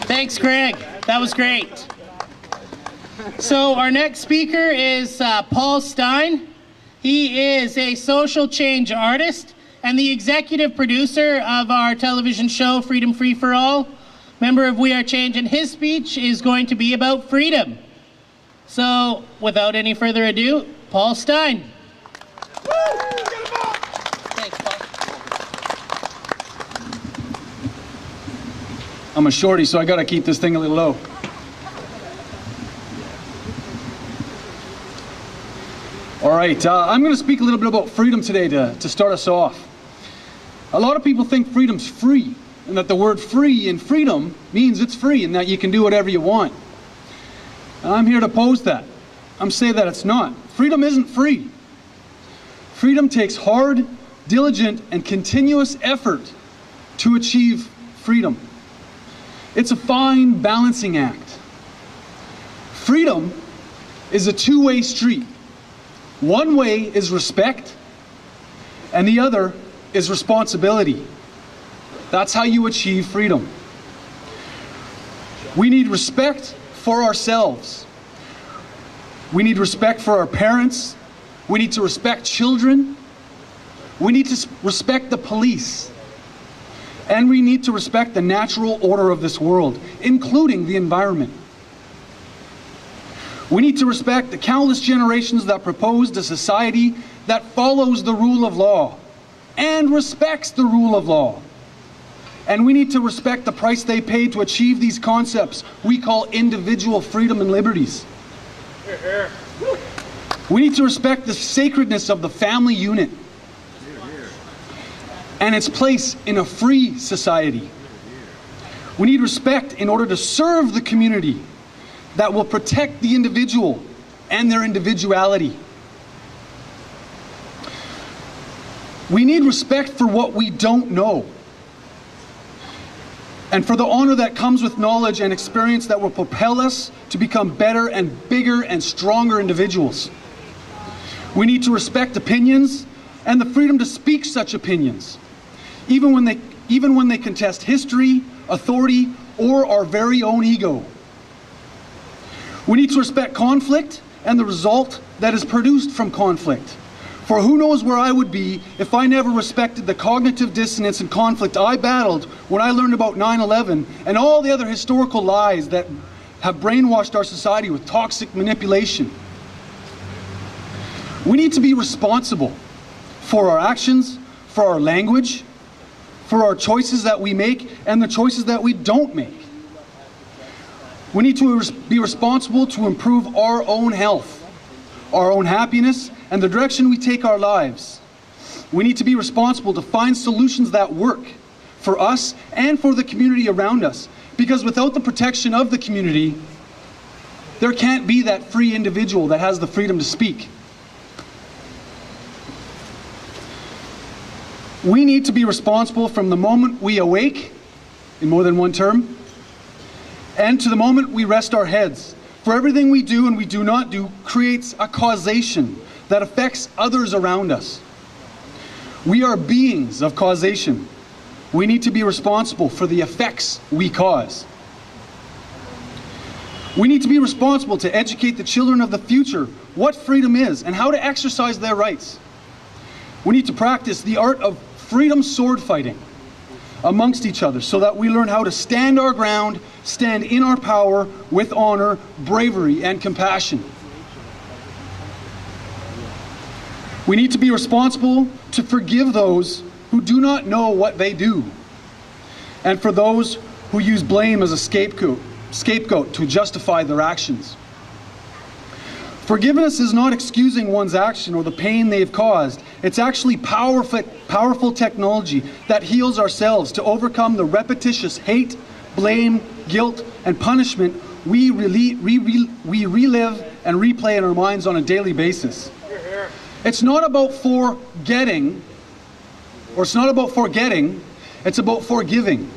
Thanks, Greg. That was great. So our next speaker is Paul Stein. He is a social change artist and the executive producer of our television show, Freedom Free for All, member of We Are Change, and his speech is going to be about freedom. So, without any further ado, Paul Stein. Thanks, Paul. I'm a shorty, so I gotta keep this thing a little low. All right, I'm gonna speak a little bit about freedom today to start us off. A lot of people think freedom's free, and that the word free in freedom means it's free and that you can do whatever you want. And I'm here to oppose that. I'm saying that it's not. Freedom isn't free. Freedom takes hard, diligent, and continuous effort to achieve freedom. It's a fine balancing act. Freedom is a two-way street. One way is respect, and the other is responsibility. That's how you achieve freedom. We need respect for ourselves. We need respect for our parents. We need to respect children. We need to respect the police. And we need to respect the natural order of this world, including the environment. We need to respect the countless generations that proposed a society that follows the rule of law and respects the rule of law. And we need to respect the price they paid to achieve these concepts we call individual freedom and liberties. We need to respect the sacredness of the family unit and its place in a free society. We need respect in order to serve the community that will protect the individual and their individuality. We need respect for what we don't know, and for the honor that comes with knowledge and experience that will propel us to become better and bigger and stronger individuals. We need to respect opinions and the freedom to speak such opinions, even when they contest history, authority, or our very own ego. We need to respect conflict and the result that is produced from conflict. For who knows where I would be if I never respected the cognitive dissonance and conflict I battled when I learned about 9/11 and all the other historical lies that have brainwashed our society with toxic manipulation. We need to be responsible for our actions, for our language, for our choices that we make and the choices that we don't make. We need to be responsible to improve our own health, our own happiness, and the direction we take our lives. We need to be responsible to find solutions that work for us and for the community around us, because without the protection of the community, there can't be that free individual that has the freedom to speak. We need to be responsible from the moment we awake, in more than one term, and to the moment we rest our heads. For everything we do and we do not do creates a causation that affects others around us. We are beings of causation. We need to be responsible for the effects we cause. We need to be responsible to educate the children of the future what freedom is and how to exercise their rights. We need to practice the art of freedom sword fighting amongst each other so that we learn how to stand our ground, stand in our power with honor, bravery, and compassion. We need to be responsible to forgive those who do not know what they do, and for those who use blame as a scapegoat to justify their actions. Forgiveness is not excusing one's action or the pain they've caused. It's actually powerful technology that heals ourselves to overcome the repetitious hate, blame, guilt, and punishment we relive and replay in our minds on a daily basis. It's not about forgetting, it's about forgiving.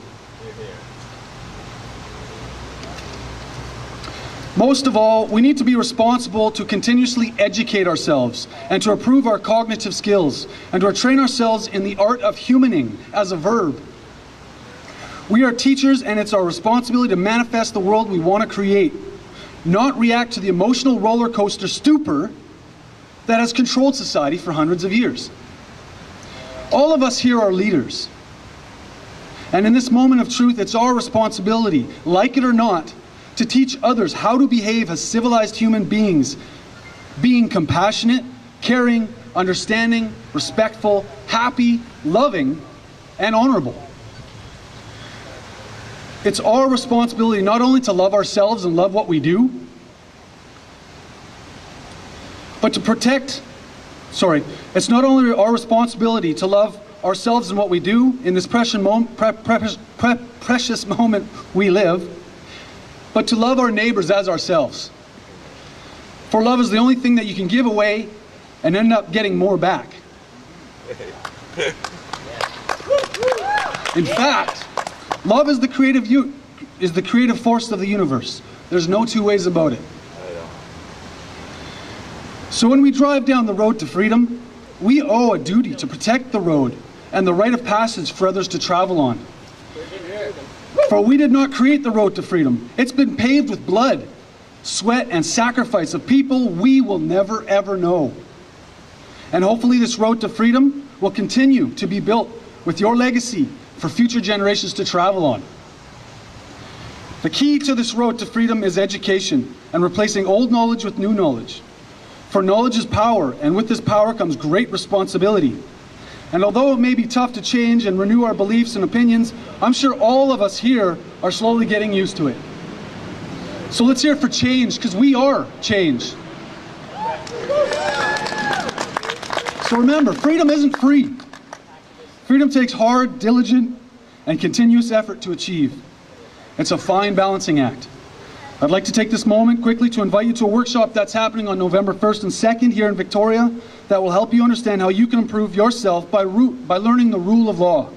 Most of all, we need to be responsible to continuously educate ourselves and to improve our cognitive skills and to train ourselves in the art of humaning as a verb. We are teachers, and it's our responsibility to manifest the world we want to create, not react to the emotional roller coaster stupor that has controlled society for hundreds of years. All of us here are leaders. And in this moment of truth, it's our responsibility, like it or not, to teach others how to behave as civilized human beings, being compassionate, caring, understanding, respectful, happy, loving, and honorable. It's our responsibility not only to love ourselves and love what we do, but to protect, it's not only our responsibility to love ourselves and what we do in this precious moment we live, but to love our neighbors as ourselves. For love is the only thing that you can give away and end up getting more back. In fact, love is the creative force of the universe. There's no two ways about it. So when we drive down the road to freedom, we owe a duty to protect the road and the rite of passage for others to travel on. For we did not create the road to freedom. It's been paved with blood, sweat, and sacrifice of people we will never ever know. And hopefully this road to freedom will continue to be built with your legacy for future generations to travel on. The key to this road to freedom is education and replacing old knowledge with new knowledge. For knowledge is power, and with this power comes great responsibility. And although it may be tough to change and renew our beliefs and opinions, I'm sure all of us here are slowly getting used to it. So let's hear it for change, because we are change. So remember, freedom isn't free. Freedom takes hard, diligent, and continuous effort to achieve. It's a fine balancing act. I'd like to take this moment quickly to invite you to a workshop that's happening on November 1st and 2nd here in Victoria that will help you understand how you can improve yourself by learning the rule of law.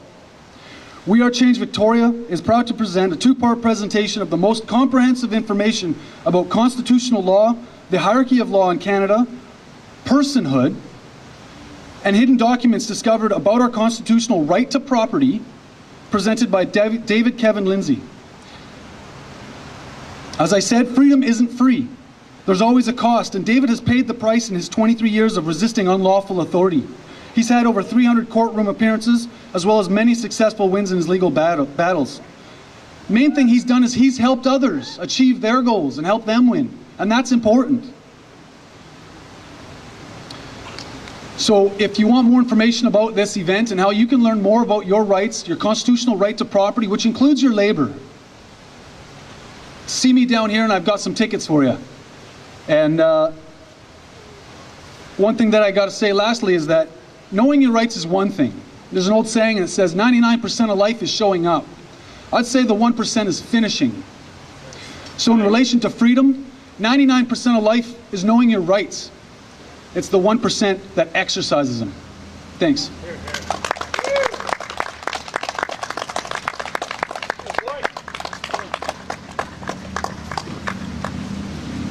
We Are Change Victoria is proud to present a two-part presentation of the most comprehensive information about constitutional law, the hierarchy of law in Canada, personhood, and hidden documents discovered about our constitutional right to property, presented by David Kevin Lindsay. As I said, freedom isn't free. There's always a cost, and David has paid the price in his 23 years of resisting unlawful authority. He's had over 300 courtroom appearances, as well as many successful wins in his legal battles. The main thing he's done is he's helped others achieve their goals and help them win, and that's important. So if you want more information about this event and how you can learn more about your rights, your constitutional right to property, which includes your labor, see me down here and I've got some tickets for you. And one thing that I got to say lastly is that knowing your rights is one thing. There's an old saying that says 99% of life is showing up. I'd say the 1% is finishing. So in relation to freedom, 99% of life is knowing your rights. It's the 1% that exercises them. Thanks.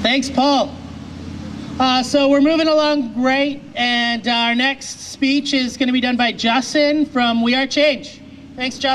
Thanks, Paul. So we're moving along great, and our next speech is going to be done by Justin from We Are Change. Thanks, Justin.